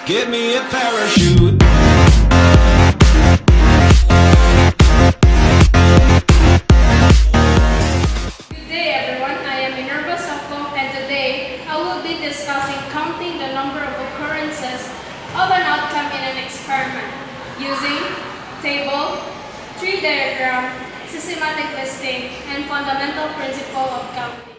Give me a parachute. Good day everyone, I am Minerva Sako, and today I will be discussing counting the number of occurrences of an outcome in an experiment using table, tree diagram, systematic listing, and fundamental principle of counting.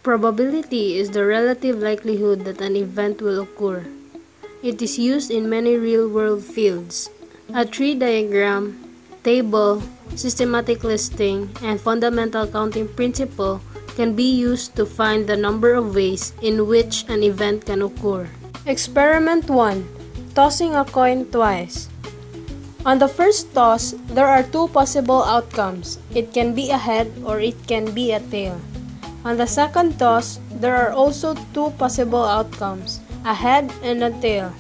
Probability is the relative likelihood that an event will occur. It is used in many real-world fields. A tree diagram, table, systematic listing, and fundamental counting principle can be used to find the number of ways in which an event can occur. Experiment 1. Tossing a coin twice. On the first toss, there are two possible outcomes. It can be a head or it can be a tail. On the second toss, there are also two possible outcomes, a head and a tail.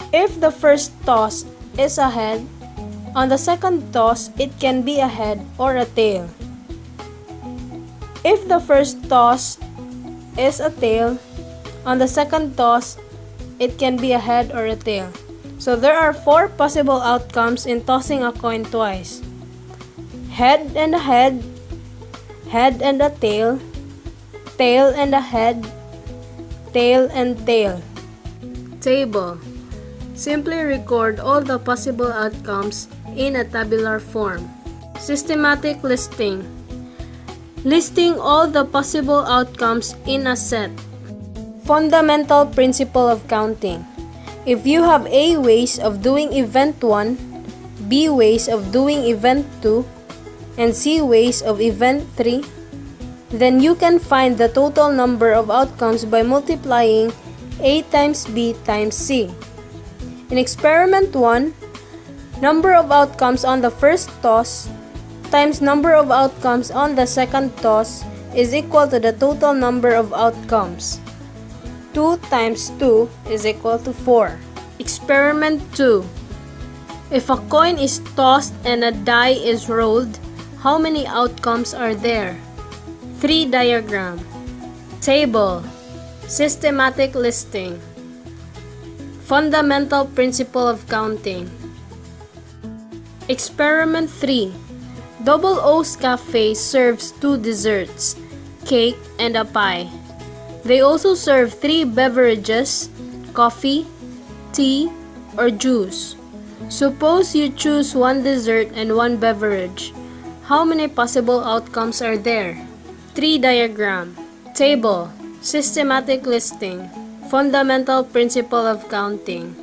If the first toss is a head, on the second toss, it can be a head or a tail. If the first toss is a tail, on the second toss, it can be a head or a tail. So there are four possible outcomes in tossing a coin twice. Head and a head, head and a tail, tail and a head, tail and tail. Table. Simply record all the possible outcomes in a tabular form. Systematic listing. Listing all the possible outcomes in a set. Fundamental principle of counting. If you have A ways of doing event 1, B ways of doing event 2, and C ways of event 3, then you can find the total number of outcomes by multiplying A times B times C. In experiment 1, number of outcomes on the first toss times number of outcomes on the second toss is equal to the total number of outcomes. 2 times 2 is equal to 4. Experiment 2. If a coin is tossed and a die is rolled, how many outcomes are there? Tree diagram, table, systematic listing, fundamental principle of counting. Experiment 3. Double O's Cafe serves two desserts, cake and a pie. They also serve three beverages, coffee, tea, or juice. Suppose you choose one dessert and one beverage. How many possible outcomes are there? Tree diagram, table, systematic listing, fundamental principle of counting.